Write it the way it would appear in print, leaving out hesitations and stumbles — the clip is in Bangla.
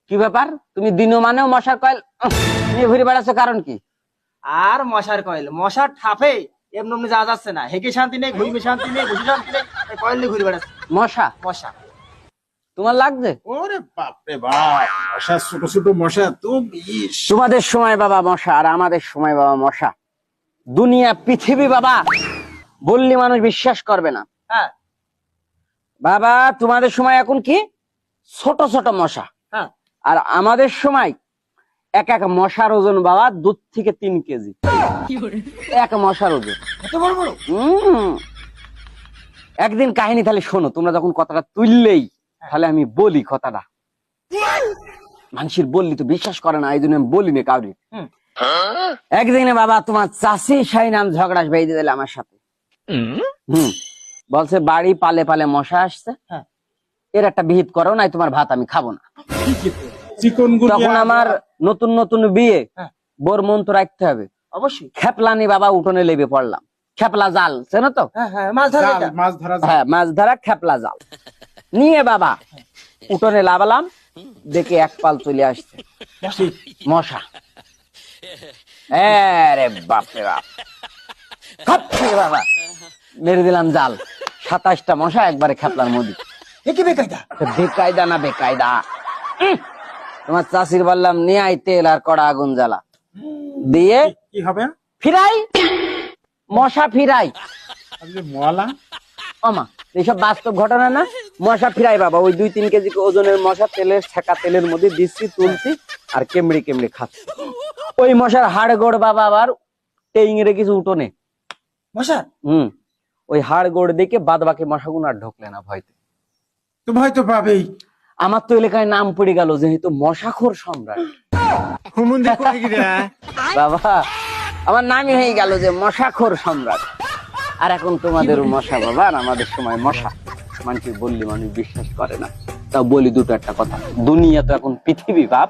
কি ব্যাপার, তুমি দিনও মানেও মশার কয়েল নিয়ে ঘুরে বেড়াচ্ছ, কারণ কি? আর মশার কয়েল, মশার ঠাপে এমনি যাওয়া যাচ্ছে না। হেঁকে শান্তি নেই, ঘুরবে শান্তি নেই, বসে শান্তি নেই, এই কয়েল নিয়ে ঘুরে বেড়াচ্ছে। মশা মশা তোমার লাগছে? ওরে বাপরে বাপ, মশা, ছোট ছোট মশা তো বিষ। তোমাদের সময় বাবা মশা, আর আমাদের সময় বাবা মশা। দুনিয়া পৃথিবী বাবা বললি মানুষ বিশ্বাস করবে না। হ্যাঁ বাবা তোমাদের সময় এখন কি ছোট ছোট মশা, হ্যাঁ। আর আমাদের সময় এক এক মশার ওজন বাবা 2 থেকে 3 কেজি। এক মশার ওজন এত বড় বড়। একদিন কাহিনী তাহলে শোনো, তোমরা যখন কথাটা তুললেই তাহলে আমি বলি কথাটা। মানুষের বললি তো বিশ্বাস করে না, এই জন্য আমি বলিনি কাউরি। একদিনে বাবা তোমার চাষি সাই নাম ঝগড়া বেঁধে দিলে আমার সাথে। বলছে বাড়ি পালে পালে মশা আসছে, হ্যাঁ। এর একটা বিহিত করো, নাই তোমার ভাত আমি খাবো না। চিকনগুনিয়া। তখন আমার নতুন নতুন বিয়ে, হ্যাঁ। বোর মন তো রাখতে হবে। অবশ্যই। খেপলানি বাবা উঠোনে লেবে পড়লাম। খেপলা জাল চেনো তো? হ্যাঁ হ্যাঁ, মাছ ধরা জাল, এটা। মাছ ধরা জাল। হ্যাঁ, মাছ ধরা খেপলা জাল নিয়ে বাবা উঠোনে লাভালাম, দেখে এক পাল চলে আসছে মশা। আরে বাপরে বাপ, খপ করে বাবা মেরে দিলাম জাল। 27টা মশা একবারে খেপলার মধ্যে। এ কি বেকায়দা? বেকায়দা না বেকায়দা। তোমার চাষির বললাম নিয়ে আই তেল আর কড়া আগুন জ্বালা দিয়ে কি হবে? ফিরাই মশা ফিরাই। মলা। আমা এইসব বাস্তব ঘটনা না। মশা ফিরাই বাবা, ওই 2-3 কেজি ওজনের মশা তেলের ছেঁকা তেলের মধ্যে দিচ্ছি, তুলছি আর কেমড়ি কেমড়ি খাচ্ছি। ওই মশার হাড় গোড় বাবা আবার টেইং রেখেছি উঠোনে। মশা ওই হাড় গোড় দেখে বাদ বাকি মশাগুলো আর ঢোকলে না ভয়তে। তো ভয় তো পাবেই। আমার তো এলাকায় নাম পড়ে গেল যেহেতু মশাখোর সম্রাট। বাবা আমার নামই হয়ে গেল যে মশাখোর সম্রাট। আর এখন তোমাদের মশা বাবা, আর আমাদের সময় মশা। মানুষ বললি মানুষ বিশ্বাস করে না, তাও বলি দুটো একটা কথা। দুনিয়া তো এখন পৃথিবী বাপ।